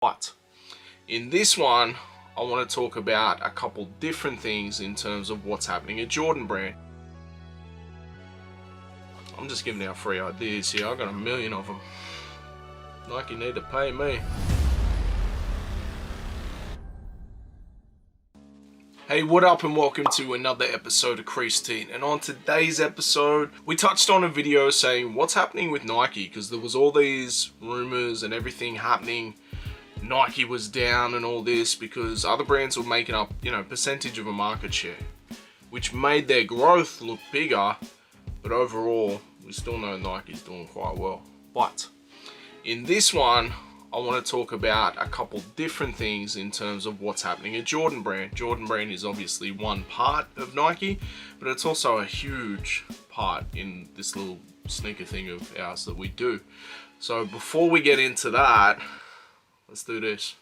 But in this one, I want to talk about a couple different things in terms of what's happening at Jordan Brand. I'm just giving out free ideas here. I got a million of them. Nike need to pay me. Hey, what up and welcome to another episode of Creased. And on today's episode, we touched on a video saying what's happening with Nike, because there was all these rumors and everything happening. Nike was down and all this because other brands were making up, percentage of a market share, which made their growth look bigger. But overall, we still know Nike's doing quite well. But in this one, I want to talk about a couple different things in terms of what's happening at Jordan Brand. Jordan Brand is obviously one part of Nike, but it's also a huge part in this little sneaker thing of ours that we do. So before we get into that, let's do this.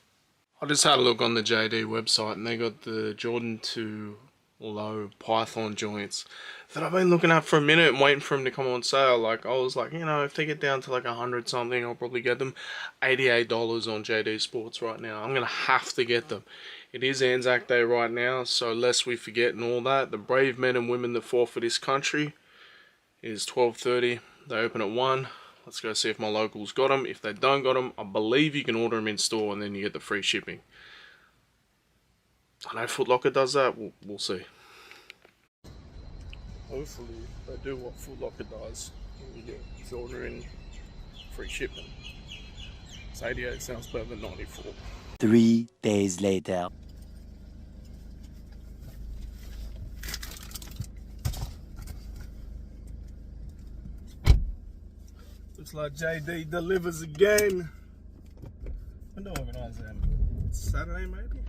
I just had a look on the JD website and they got the Jordan 2 low Python joints that I've been looking at for a minute and waiting for them to come on sale. Like, I was like, if they get down to like 100 something, I'll probably get them. $88 on JD Sports right now. I'm gonna have to get them. It is Anzac Day right now, so lest we forget and all that, the brave men and women that fought for this country is 12:30. They open at 1. Let's go see if my locals got them. If they don't got them, I believe you can order them in store and then you get the free shipping. I know Foot Locker does that. We'll see. Hopefully they do what Foot Locker does. You get ordering free shipping. It's 88 sounds better than 94. 3 days later. Looks like JD delivers again. When do I organise them? Saturday maybe?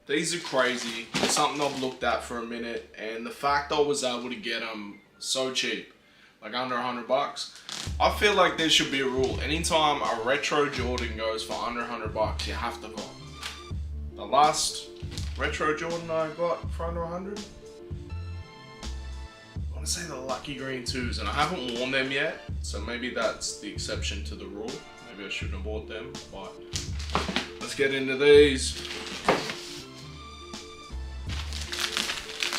These are crazy. It's something I've looked at for a minute, and the fact I was able to get them so cheap, like under $100, I feel like there should be a rule. Anytime a retro Jordan goes for under $100, you have to go. The last retro Jordan I got for under 100, I want to say the Lucky Green 2s, and I haven't worn them yet, so maybe that's the exception to the rule. Maybe I shouldn't have bought them, but let's get into these.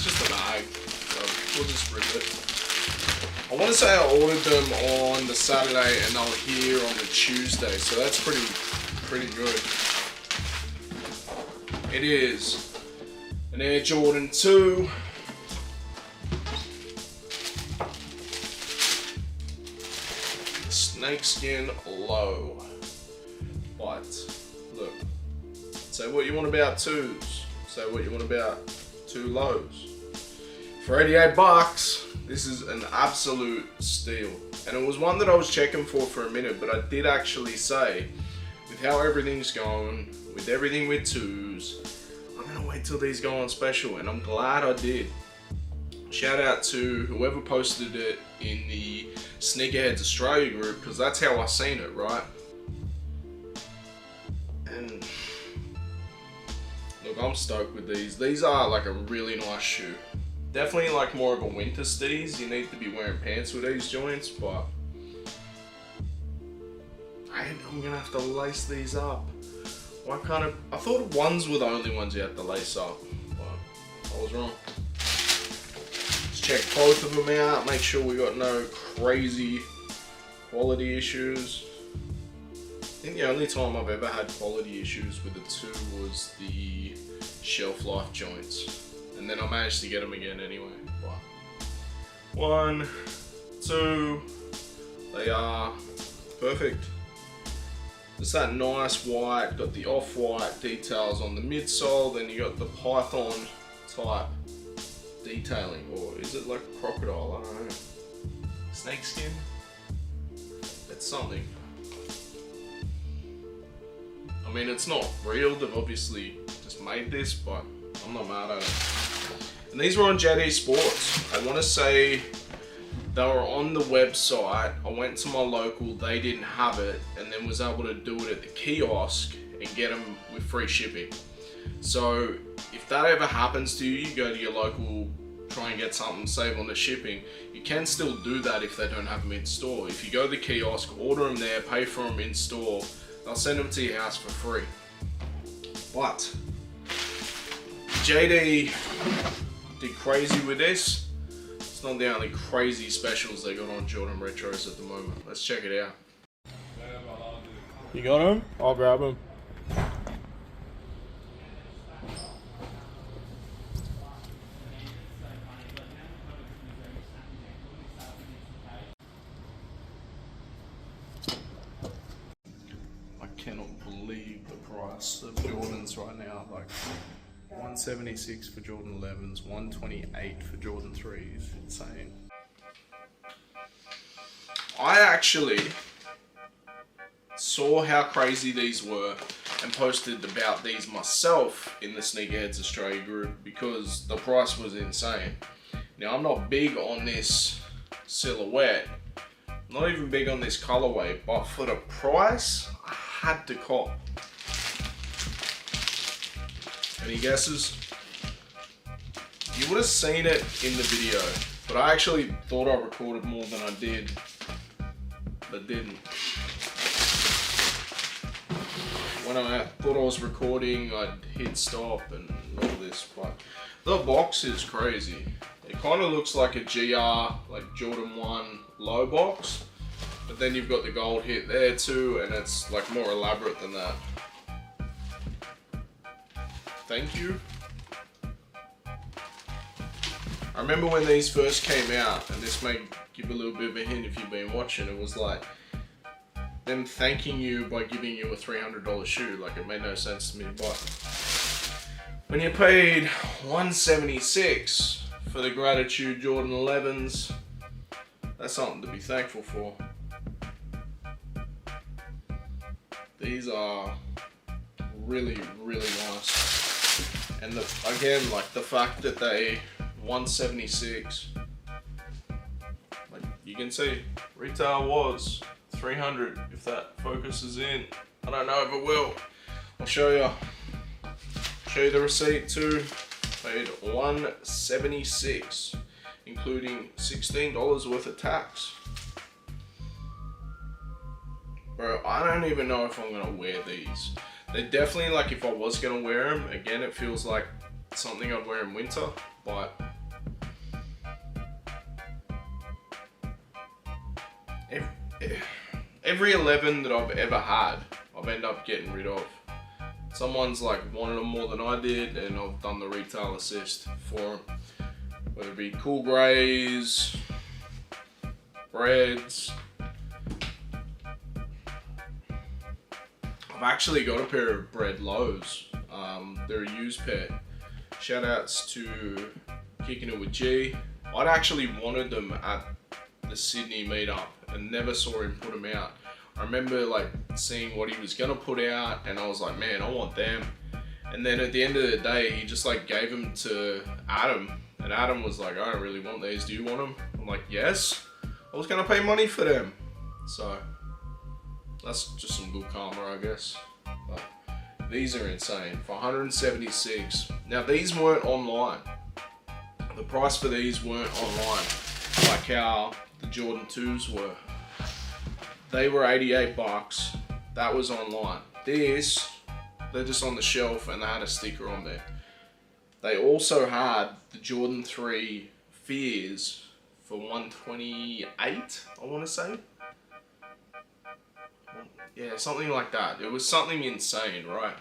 Just a bag, so we'll just rip it. I want to say I ordered them on the Saturday and they were here on the Tuesday, so that's pretty good. It is an Air Jordan 2. Snakeskin low. But look, say what you want about 2s, say what you want about 2 lows. For $88, this is an absolute steal. And it was one that I was checking for a minute, but I did actually say, with how everything's going, with everything with 2s, I'm gonna wait till these go on special, and I'm glad I did. Shout out to whoever posted it in the Sneakerheads Australia group, because that's how I seen it, right? And look, I'm stoked with these. These are like a really nice shoe. Definitely like more of a winter steez. You need to be wearing pants with these joints, but I'm gonna have to lace these up. I thought ones were the only ones you had to lace up, but I was wrong. Let's check both of them out, make sure we got no crazy quality issues. I think the only time I've ever had quality issues with the 2 was the shelf life joints. And then I managed to get them again anyway. But 1, 2, they are perfect. It's that nice white, got the off-white details on the midsole, then you got the Python type detailing, or is it like crocodile? I don't know. Snakeskin? It's something. I mean, it's not real, they've obviously just made this, but I'm not mad at it. And these were on JD Sports. I want to say they were on the website. I went to my local, they didn't have it, and then was able to do it at the kiosk and get them with free shipping. So if that ever happens to you, you go to your local, try and get something, save on the shipping, you can still do that if they don't have them in store. If you go to the kiosk, order them there, pay for them in store, they'll send them to your house for free. But JD did crazy with this. It's not the only crazy specials they got on Jordan Retros at the moment. Let's check it out. You got them? I'll grab them. I cannot believe the price of Jordans right now. Like 176 for Jordan 11s, 128 for Jordan 3s. Insane. I actually saw how crazy these were and posted about these myself in the Sneakerheads Australia group because the price was insane. Now, I'm not big on this silhouette, not even big on this colorway, but for the price, I had to cop. Any guesses? You would have seen it in the video, but I actually thought I recorded more than I did, but didn't. When I thought I was recording, I'd hit stop and all this, but the box is crazy. It kind of looks like a GR, like Jordan 1 low box, but then you've got the gold hit there too, and it's like more elaborate than that. Thank you. I remember when these first came out, and this may give a little bit of a hint if you've been watching, it was like them thanking you by giving you a $300 shoe. Like, it made no sense to me, but when you paid $176 for the Gratitude Jordan 11s, that's something to be thankful for. These are really, really nice. And again, like the fact that they 176, like you can see, retail was 300 if that focuses in. I don't know if it will. I'll show you. Show you the receipt too. Paid 176, including $16 worth of tax. Bro, I don't even know if I'm gonna wear these. They're definitely, like, if I was gonna wear them, again, it feels like something I'd wear in winter, but every 11 that I've ever had, I've ended up getting rid of. Someone's like wanted them more than I did, and I've done the retail assist for them. Whether it be cool grays, breads. I've actually got a pair of bread lows. They're a used pair. Shout outs to Kicking It With G. I'd actually wanted them at the Sydney meetup and never saw him put them out. I remember like seeing what he was gonna put out, and I was like, man, I want them. And then at the end of the day, he just like gave them to Adam, and Adam was like, I don't really want these, do you want them? I'm like, yes, I was gonna pay money for them. So that's just some good karma, I guess. But these are insane for 176. Now these weren't online. The price for these weren't online, like how the Jordan 2s were. They were 88 bucks. That was online. This, they're just on the shelf and they had a sticker on there. They also had the Jordan 3 Fears for 128, I want to say. Yeah, something like that. It was something insane, right?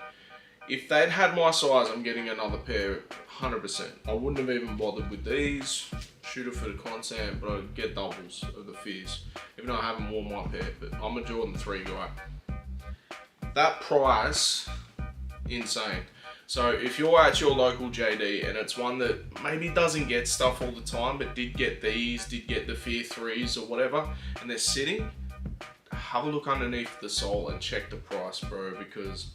If they'd had my size, I'm getting another pair 100%. I wouldn't have even bothered with these. Shoot it for the content, but I'd get doubles of the Fears. Even though I haven't worn my pair, but I'm a Jordan 3 guy. That price, insane. So if you're at your local JD and it's one that maybe doesn't get stuff all the time, but did get these, did get the Fear 3s or whatever, and they're sitting, have a look underneath the sole and check the price, bro, because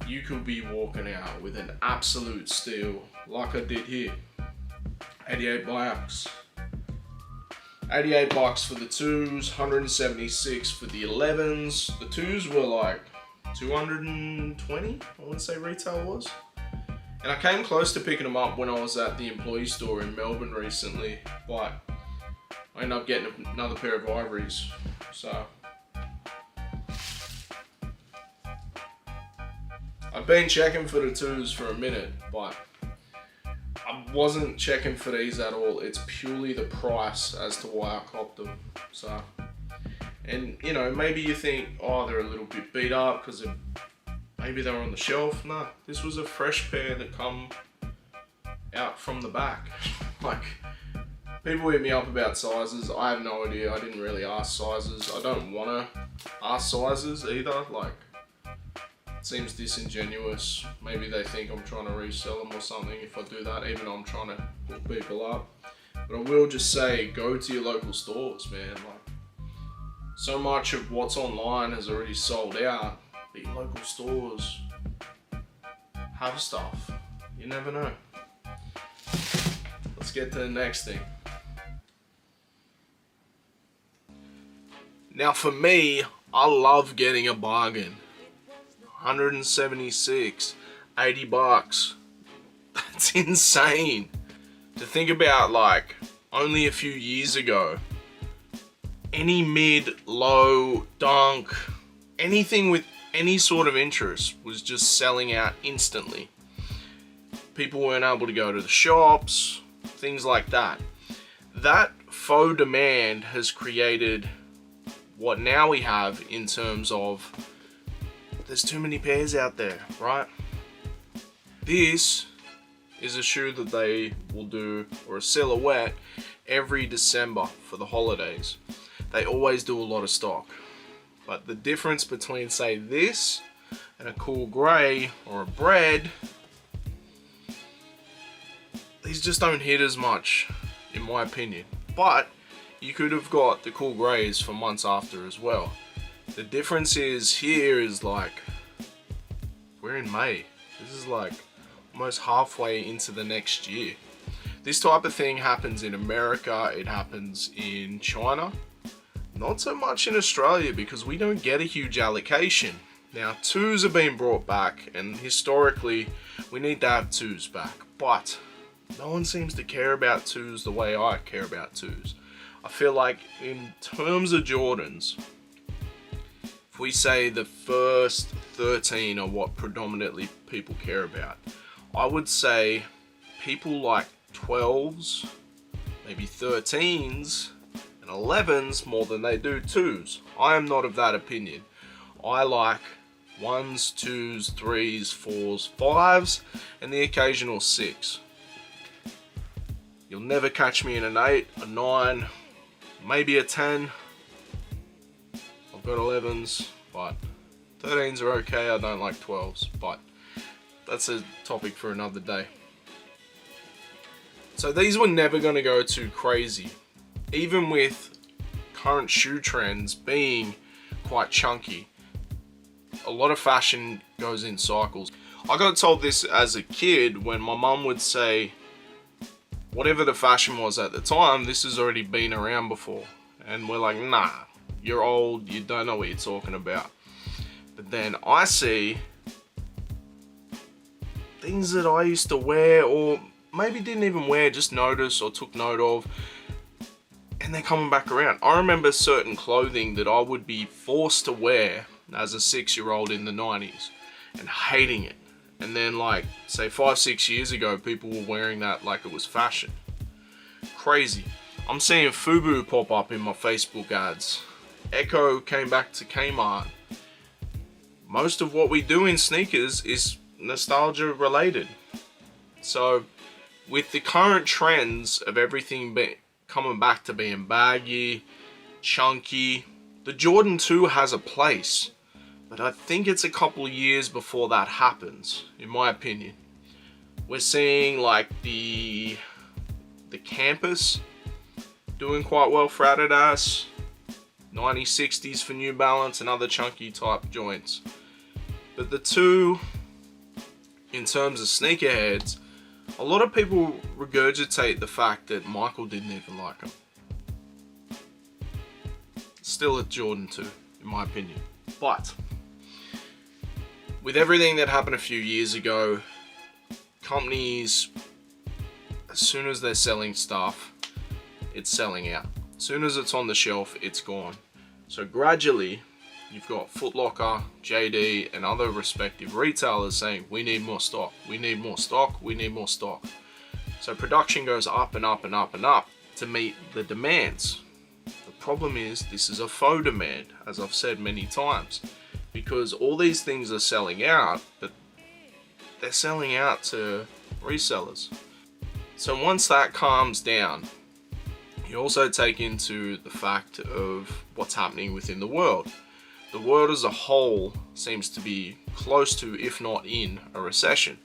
you could be walking out with an absolute steal like I did here. 88 bucks. 88 bucks for the 2s, 176 for the 11s. The 2s were like 220, I want to say retail was. And I came close to picking them up when I was at the employee store in Melbourne recently, but I end up getting another pair of ivories. So I've been checking for the 2s for a minute, but I wasn't checking for these at all. It's purely the price as to why I copped them. So, and you know, maybe you think, oh, they're a little bit beat up because maybe they were on the shelf. No, this was a fresh pair that come out from the back. Like, people hit me up about sizes. I have no idea. I didn't really ask sizes. I don't want to ask sizes either. Like, it seems disingenuous. Maybe they think I'm trying to resell them or something if I do that, even though I'm trying to hook people up. But I will just say, go to your local stores, man. Like, so much of what's online has already sold out, but your local stores have stuff. You never know. Let's get to the next thing. Now for me, I love getting a bargain. 176, 80 bucks. That's insane. To think about, like, only a few years ago, any mid, low, dunk, anything with any sort of interest was just selling out instantly. People weren't able to go to the shops, things like that. That faux demand has created what now we have in terms of there's too many pairs out there, right? This is a shoe that they will do, or a silhouette, every December for the holidays. They always do a lot of stock. But the difference between, say, this and a cool grey or a bread, these just don't hit as much, in my opinion. But you could have got the cool greys for months after as well. The difference is here is like, we're in May. This is like almost halfway into the next year. This type of thing happens in America, it happens in China. Not so much in Australia because we don't get a huge allocation. Now 2s have been brought back, and historically we need to have 2s back, but no one seems to care about 2s the way I care about 2s. I feel like in terms of Jordans, if we say the first 13 are what predominantly people care about, I would say people like 12s, maybe 13s, and 11s more than they do 2s. I am not of that opinion. I like 1s, 2s, 3s, 4s, 5s, and the occasional 6. You'll never catch me in an 8, a 9, maybe a 10. I've got 11s, but 13s are okay. I don't like 12s, but that's a topic for another day. So these were never going to go too crazy, even with current shoe trends being quite chunky. A lot of fashion goes in cycles. I got told this as a kid when my mum would say, whatever the fashion was at the time, this has already been around before. And we're like, nah, you're old, you don't know what you're talking about. But then I see things that I used to wear, or maybe didn't even wear, just noticed or took note of, and they're coming back around. I remember certain clothing that I would be forced to wear as a 6-year-old in the 90s and hating it. And then, like, say 5-6 years ago, people were wearing that like it was fashion. Crazy. I'm seeing FUBU pop up in my Facebook ads. Echo came back to Kmart. Most of what we do in sneakers is nostalgia related. So with the current trends of everything coming back to being baggy, chunky, the Jordan 2 has a place. But I think it's a couple of years before that happens, in my opinion. We're seeing like the Campus doing quite well for Adidas, 9060s for New Balance and other chunky type joints. But the 2, in terms of sneakerheads, a lot of people regurgitate the fact that Michael didn't even like them. Still a Jordan 2, in my opinion. But with everything that happened a few years ago, companies, as soon as they're selling stuff, it's selling out. As soon as it's on the shelf, it's gone. So gradually, you've got Foot Locker, JD, and other respective retailers saying, we need more stock, we need more stock, we need more stock. So production goes up and up and up and up to meet the demands. The problem is, this is a faux demand, as I've said many times, because all these things are selling out, but they're selling out to resellers. So once that calms down, you also take into the fact of what's happening within the world. The world as a whole seems to be close to, if not in, a recession.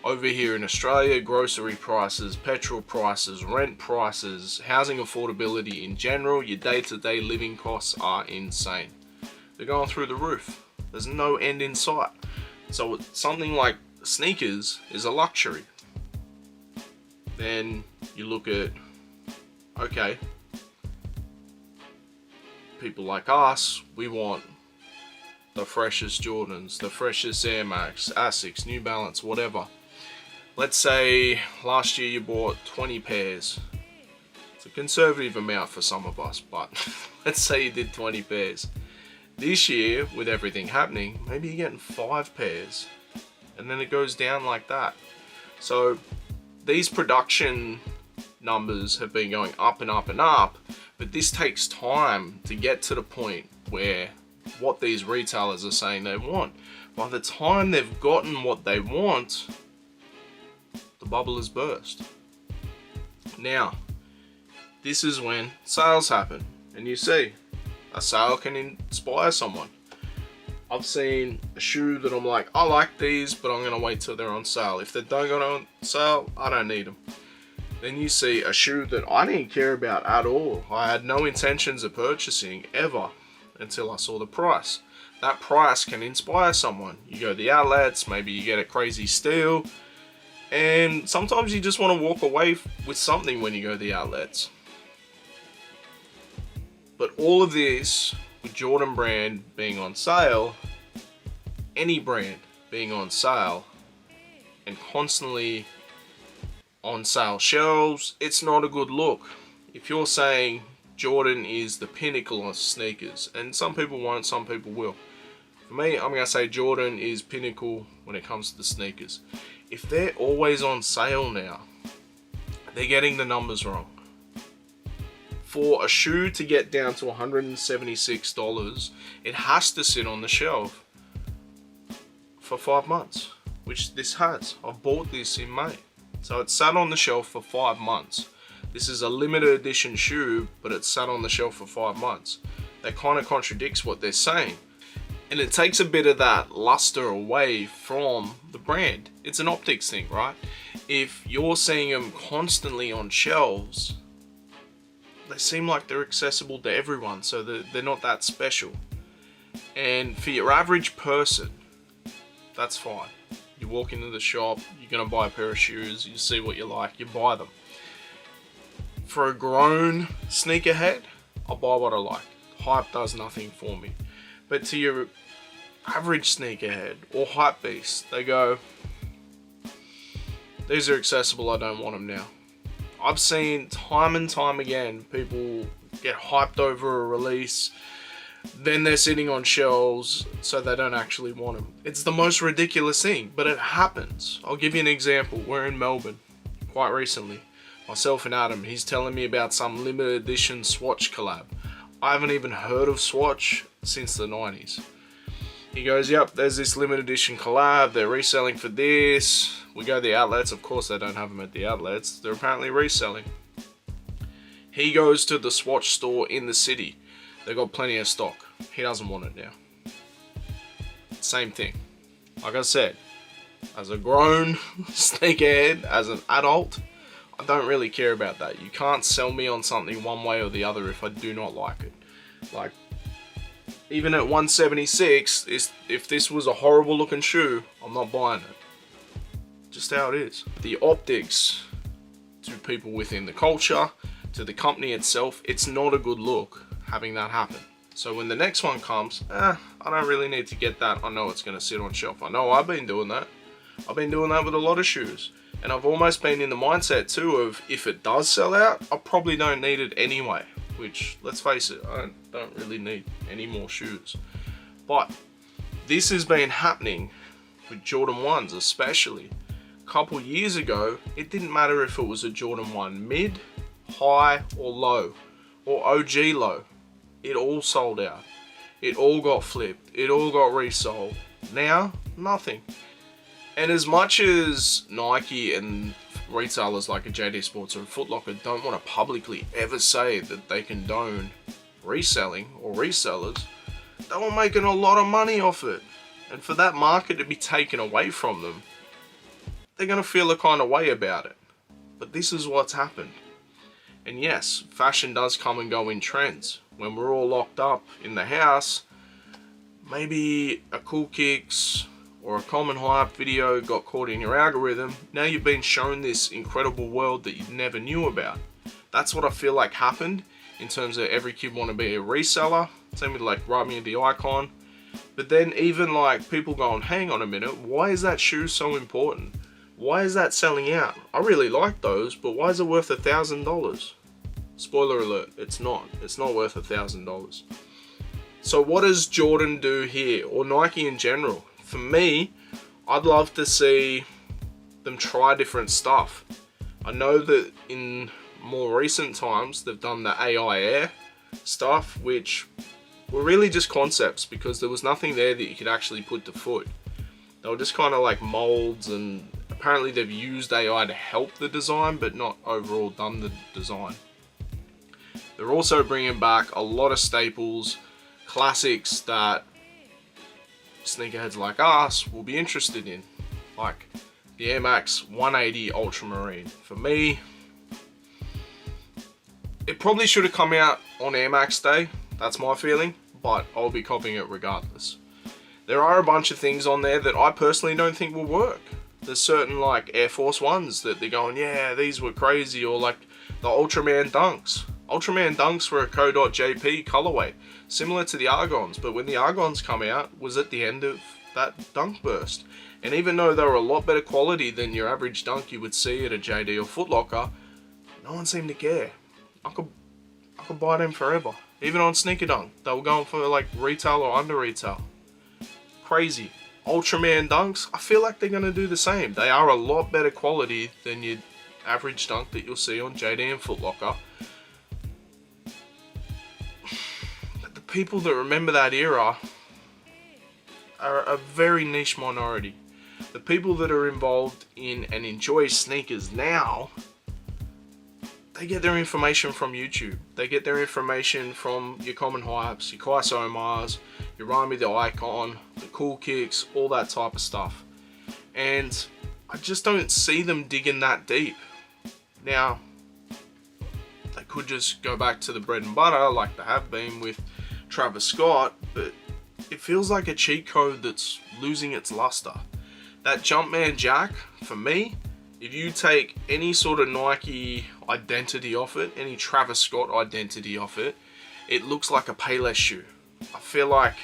Over here in Australia, grocery prices, petrol prices, rent prices, housing affordability in general, your day-to-day living costs are insane. They're going through the roof. There's no end in sight. So something like sneakers is a luxury. Then you look at, okay, people like us, we want the freshest Jordans, the freshest Air Max, Asics, New Balance, whatever. Let's say last year you bought 20 pairs. It's a conservative amount for some of us, but let's say you did 20 pairs. This year, with everything happening, maybe you're getting 5 pairs. And then it goes down like that. So these production numbers have been going up and up and up, but this takes time to get to the point where what these retailers are saying they want. By the time they've gotten what they want, the bubble has burst. Now, this is when sales happen, and you see, a sale can inspire someone. I've seen a shoe that I'm like, I like these, but I'm gonna wait till they're on sale. If they don't go on sale, I don't need them. Then you see a shoe that I didn't care about at all. I had no intentions of purchasing ever until I saw the price. That price can inspire someone. You go to the outlets, maybe you get a crazy steal, and sometimes you just want to walk away with something when you go to the outlets. But all of this, with Jordan brand being on sale, any brand being on sale, and constantly on sale shelves, it's not a good look. If you're saying Jordan is the pinnacle of sneakers, and some people won't, some people will. For me, I'm going to say Jordan is pinnacle when it comes to the sneakers. If they're always on sale now, they're getting the numbers wrong. For a shoe to get down to $176, it has to sit on the shelf for 5 months, which this has. I bought this in May. So it sat on the shelf for 5 months. This is a limited edition shoe, but it sat on the shelf for 5 months. That kind of contradicts what they're saying. And it takes a bit of that luster away from the brand. It's an optics thing, right? If you're seeing them constantly on shelves, they seem like they're accessible to everyone, so they're not that special. And for your average person, that's fine. You walk into the shop, you're gonna buy a pair of shoes, you see what you like, you buy them. For a grown sneakerhead, I'll buy what I like. Hype does nothing for me. But to your average sneakerhead or hype beast, they go, these are accessible, I don't want them now. I've seen time and time again people get hyped over a release, then they're sitting on shelves so they don't actually want them. It's the most ridiculous thing, but it happens. I'll give you an example. We're in Melbourne quite recently. Myself and Adam, he's telling me about some limited edition Swatch collab. I haven't even heard of Swatch since the 90s. He goes, yep, there's this limited edition collab, they're reselling for this. We go to the outlets, of course they don't have them at the outlets, they're apparently reselling. He goes to the Swatch store in the city. They've got plenty of stock. He doesn't want it now. Same thing. Like I said, as a grown sneakerhead, as an adult, I don't really care about that. You can't sell me on something one way or the other if I do not like it. Like, even at 176, if this was a horrible looking shoe, I'm not buying it. Just how it is. The optics to people within the culture, to the company itself, it's not a good look having that happen. So when the next one comes, I don't really need to get that. I know it's going to sit on shelf. I know I've been doing that. I've been doing that with a lot of shoes. And I've almost been in the mindset too of, if it does sell out, I probably don't need it anyway, which, let's face it, I don't really need any more shoes. But this has been happening with Jordan 1s especially. A couple years ago, it didn't matter if it was a Jordan 1 mid, high or low, or OG low. It all sold out. It all got flipped. It all got resold. Now, nothing. And as much as Nike and retailers like a JD Sports or a Foot Locker don't want to publicly ever say that they condone reselling or resellers, they were making a lot of money off it. And for that market to be taken away from them, they're going to feel a kind of way about it. But this is what's happened. And yes, fashion does come and go in trends. When we're all locked up in the house, maybe a Cool Kicks or a Common Hype video got caught in your algorithm. Now you've been shown this incredible world that you never knew about. That's what I feel like happened in terms of every kid want to be a reseller. Same with like Write Me the Icon. But then even like people going, hang on a minute, why is that shoe so important? Why is that selling out? I really like those, but why is it worth $1,000? Spoiler alert, it's not. It's not worth $1,000. So what does Jordan do here, or Nike in general? For me, I'd love to see them try different stuff. I know that in more recent times, they've done the AI Air stuff, which were really just concepts because there was nothing there that you could actually put to foot. They were just kind of like molds, and apparently they've used AI to help the design, but not overall done the design. They're also bringing back a lot of staples, classics that sneakerheads like us will be interested in, like the Air Max 180 Ultramarine. For me, it probably should have come out on Air Max Day, that's my feeling, but I'll be copying it regardless. There are a bunch of things on there that I personally don't think will work. There's certain like Air Force Ones that they're going, yeah, these were crazy, or like the Ultraman Dunks. Ultraman Dunks were a Co.jp colorway, similar to the Argons, but when the Argons come out, was at the end of that dunk burst. And even though they were a lot better quality than your average dunk you would see at a JD or Foot Locker, no one seemed to care. I could buy them forever. Even on Sneaker Dunk, they were going for like retail or under retail. Crazy. Ultraman Dunks, I feel like they're going to do the same. They are a lot better quality than your average dunk that you'll see on JD and Foot Locker. People that remember that era are a very niche minority. The people that are involved in and enjoy sneakers now, they get their information from YouTube. They get their information from your Common Hypes, your Kai Somars, your Write Me the Icon, the Cool Kicks, all that type of stuff. And I just don't see them digging that deep. Now, they could just go back to the bread and butter like they have been with Travis Scott, but it feels like a cheat code that's losing its luster. That Jumpman Jack, for me, if you take any sort of Nike identity off it, any Travis Scott identity off it, it looks like a Payless shoe. I feel like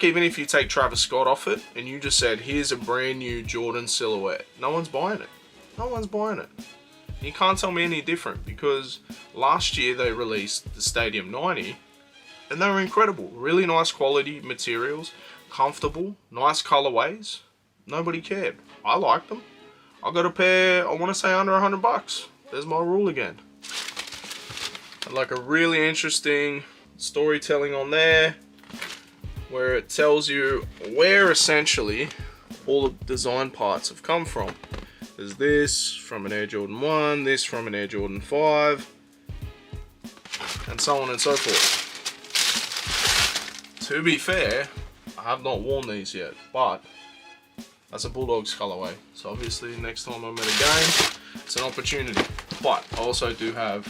even if you take Travis Scott off it and you just said, here's a brand new Jordan silhouette, no one's buying it. No one's buying it. You can't tell me any different, because last year they released the Stadium 90 and they were incredible. Really nice quality materials, comfortable, nice colorways. Nobody cared. I liked them. I got a pair, I want to say under $100. There's my rule again. And like a really interesting storytelling on there where it tells you where essentially all the design parts have come from. There's this from an Air Jordan 1, this from an Air Jordan 5, and so on and so forth. To be fair, I have not worn these yet, but that's a Bulldogs colorway. So obviously next time I'm at a game, it's an opportunity. But I also do have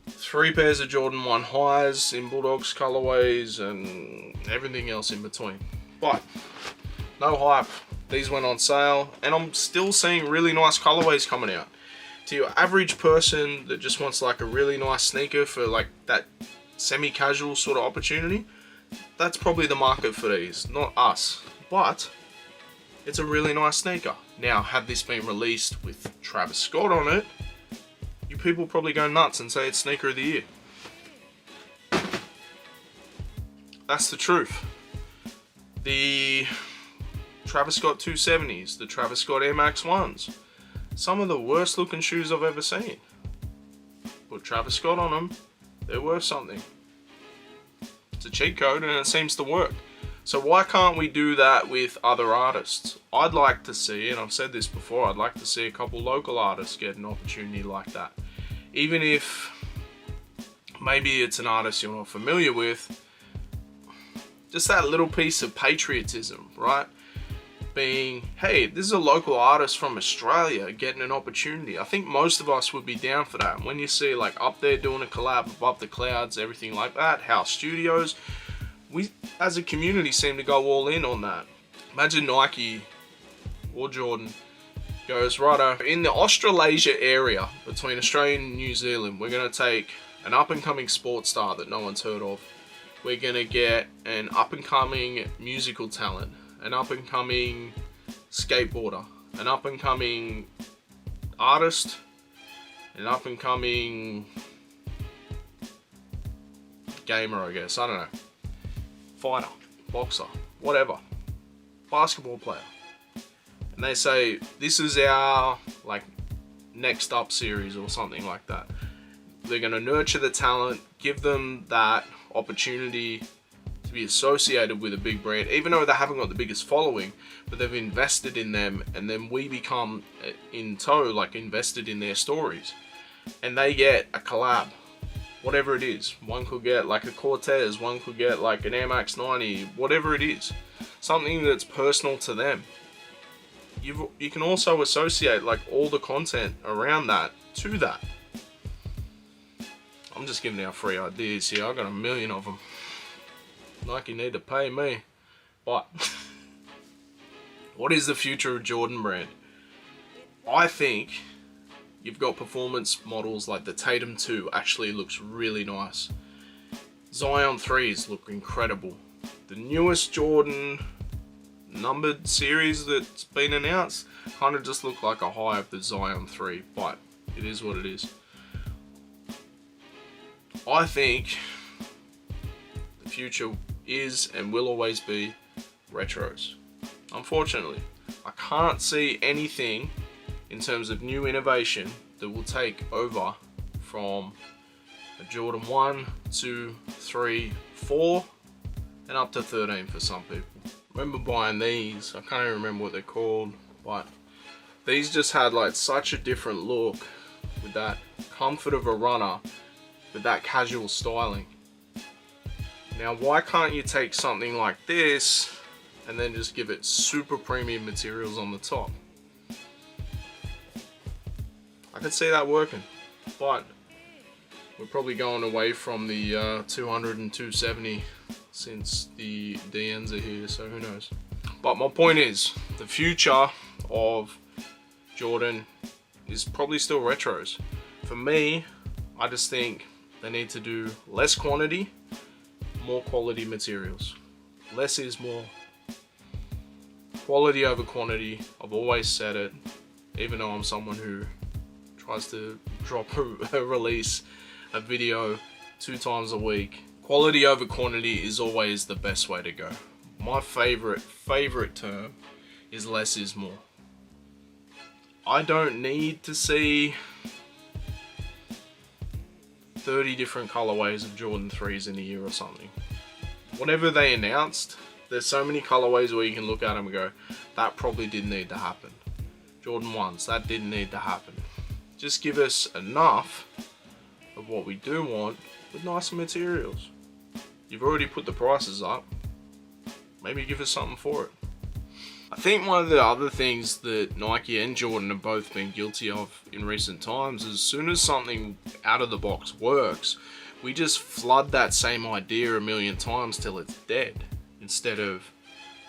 3 pairs of Jordan 1 highs in Bulldogs colorways and everything else in between. But no hype. These went on sale, and I'm still seeing really nice colorways coming out. To your average person that just wants like a really nice sneaker for like that semi-casual sort of opportunity, that's probably the market for these, not us. But it's a really nice sneaker. Now, had this been released with Travis Scott on it, you people probably go nuts and say it's sneaker of the year. That's the truth. The Travis Scott 270s, the Travis Scott Air Max 1s, some of the worst looking shoes I've ever seen. Put Travis Scott on them, they're worth something. It's a cheat code and it seems to work. So why can't we do that with other artists? I'd like to see, and I've said this before, I'd like to see a couple local artists get an opportunity like that. Even if maybe it's an artist you're not familiar with, just that little piece of patriotism, right? Being, hey, this is a local artist from Australia getting an opportunity. I think most of us would be down for that. When you see like Up There doing a collab, Above the Clouds, everything like that, House Studios, we as a community seem to go all in on that. Imagine Nike or Jordan goes, righto, in the Australasia area between Australia and New Zealand, we're going to take an up and coming sports star that no one's heard of. We're going to get an up and coming musical talent, an up and coming skateboarder, an up and coming artist, an up and coming gamer, I guess, I don't know. Fighter, boxer, whatever, basketball player, and they say this is our like next up series or something like that. They're going to nurture the talent, give them that opportunity to be associated with a big brand, even though they haven't got the biggest following, but they've invested in them, and then we become in tow, like invested in their stories, and they get a collab. Whatever it is, one could get like a Cortez, one could get like an Air Max 90, whatever it is, something that's personal to them. You can also associate like all the content around that to that. I'm just giving out free ideas here. I got a million of them. Nike need to pay me. But what is the future of Jordan brand? I think you've got performance models like the Tatum 2 actually looks really nice. Zion 3s look incredible. The newest Jordan numbered series that's been announced kind of just look like a high of the Zion 3, but it is what it is. I think the future is and will always be retros. Unfortunately, I can't see anything in terms of new innovation that will take over from a Jordan 1, 2, 3, 4 and up to 13 for some people. Remember buying these, I can't even remember what they're called, but these just had like such a different look with that comfort of a runner with that casual styling. Now why can't you take something like this and then just give it super premium materials on the top? I could see that working, but we're probably going away from the 200 and 270 since the DNs are here, so who knows. But my point is, the future of Jordan is probably still retros. For me, I just think they need to do less quantity, more quality materials. Less is more. Quality over quantity, I've always said it, even though I'm someone who tries to drop a release, a video 2 times a week. Quality over quantity is always the best way to go. My favorite term is less is more. I don't need to see 30 different colorways of Jordan 3s in a year or something. Whatever they announced, there's so many colorways where you can look at them and go, that probably didn't need to happen. Jordan 1s, that didn't need to happen. Just give us enough of what we do want with nicer materials. You've already put the prices up, maybe give us something for it. I think one of the other things that Nike and Jordan have both been guilty of in recent times is as soon as something out of the box works, we just flood that same idea a million times till it's dead, instead of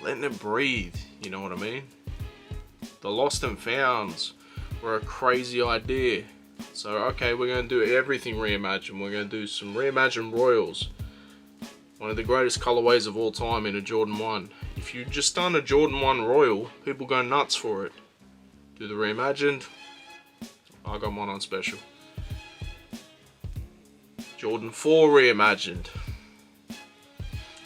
letting it breathe, you know what I mean? The lost and founds were a crazy idea. So okay, we're going to do everything reimagined. We're going to do some reimagined Royals. One of the greatest colorways of all time in a Jordan 1. If you just done a Jordan 1 Royal, people go nuts for it. Do the reimagined, I got one on special. Jordan 4 reimagined.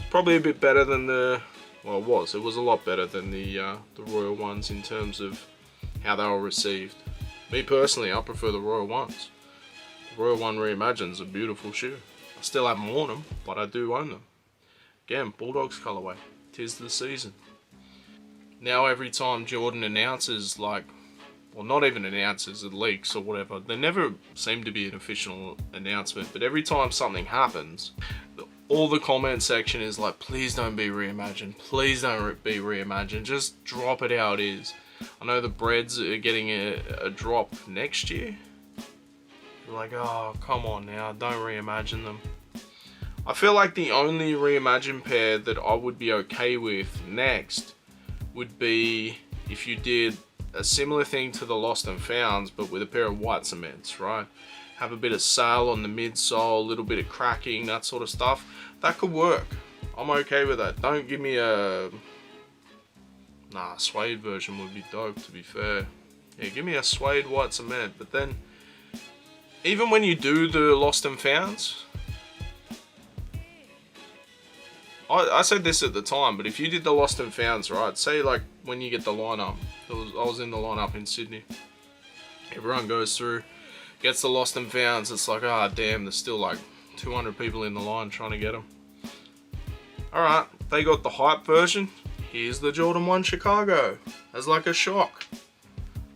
Probably a bit better than the, well, it was a lot better than the Royal ones in terms of how they were received. Me personally, I prefer the Royal ones. The Royal 1 Reimagined's a beautiful shoe. I still haven't worn them, but I do own them. Again, Bulldogs colorway. 'Tis the season. Now every time Jordan announces, like, well, not even announces, it leaks or whatever, there never seem to be an official announcement, but every time something happens, all the comment section is like, please don't be reimagined, please don't be reimagined, just drop it how it is. I know the breads are getting a drop next year. You're like, oh, come on now, don't reimagine them. I feel like the only reimagined pair that I would be okay with next would be if you did a similar thing to the Lost and Founds, but with a pair of white cements, right? Have a bit of sail on the midsole, a little bit of cracking, that sort of stuff. That could work. I'm okay with that. Don't give me a... Nah, suede version would be dope, to be fair. Yeah, give me a suede white cement. But then, even when you do the Lost and Founds, I said this at the time, but if you did the Lost and Founds, right, say like when you get the lineup, I was in the lineup in Sydney, everyone goes through, gets the Lost and Founds, it's like, ah, damn, there's still like 200 people in the line trying to get them. Alright, they got the hype version, here's the Jordan 1 Chicago, as like a shock.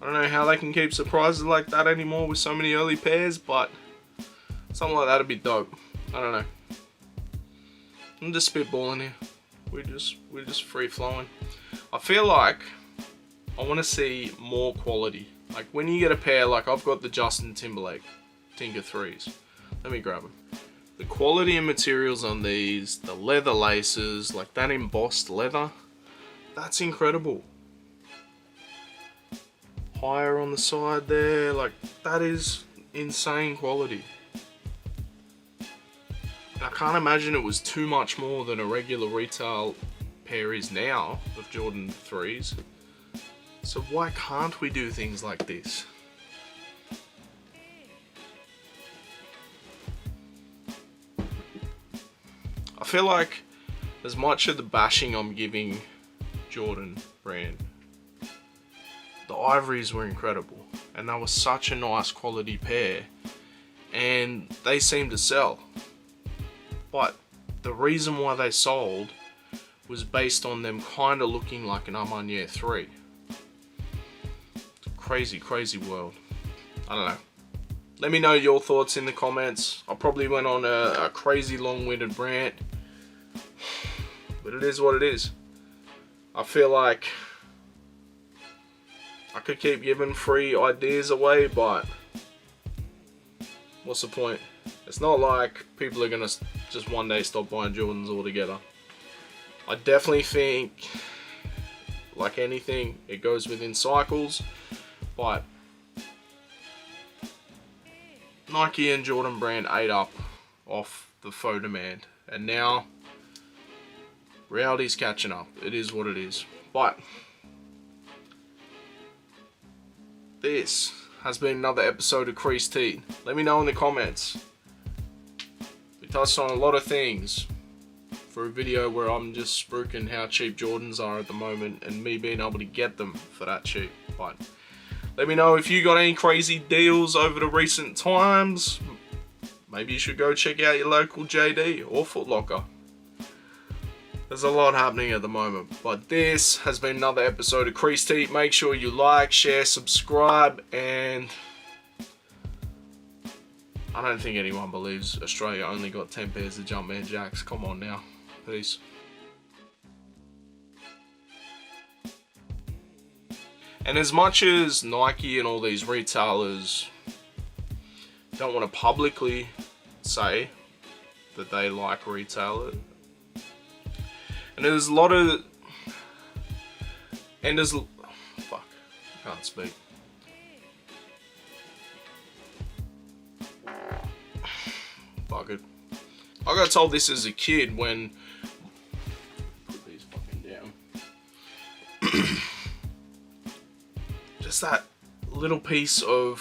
I don't know how they can keep surprises like that anymore with so many early pairs, but something like that would be dope. I don't know. I'm just spitballing here. We're just free flowing. I feel like I want to see more quality. Like when you get a pair, like I've got the Justin Timberlake Tinker 3s. Let me grab them. The quality and materials on these, the leather laces, like that embossed leather, that's incredible. Higher on the side there, like that is insane quality. I can't imagine it was too much more than a regular retail pair is now of Jordan 3s. So why can't we do things like this? I feel like as much of the bashing I'm giving Jordan brand, the ivories were incredible and that was such a nice quality pair and they seem to sell. But the reason why they sold was based on them kind of looking like an Armanier 3. It's a crazy, crazy world. I don't know. Let me know your thoughts in the comments. I probably went on a crazy long-winded rant. But it is what it is. I feel like I could keep giving free ideas away, but what's the point? It's not like people are gonna just one day stop buying Jordans altogether. I definitely think, like anything, it goes within cycles, but Nike and Jordan brand ate up off the faux demand, and now reality's catching up. It is what it is. But this has been another episode of Creased. Let me know in the comments. We touched on a lot of things for a video where I'm just spruiking how cheap Jordans are at the moment and me being able to get them for that cheap. But let me know if you got any crazy deals over the recent times. Maybe you should go check out your local JD or Foot Locker. There's a lot happening at the moment. But this has been another episode of Creased. Make sure you like, share, subscribe, and I don't think anyone believes Australia only got 10 pairs of Jumpman Jacks. Come on now. Peace. And as much as Nike and all these retailers don't want to publicly say that they like retailers, and there's a lot of, and there's, fuck, I can't speak. Fuck it. I got told this as a kid when, put these fucking down. Just that little piece of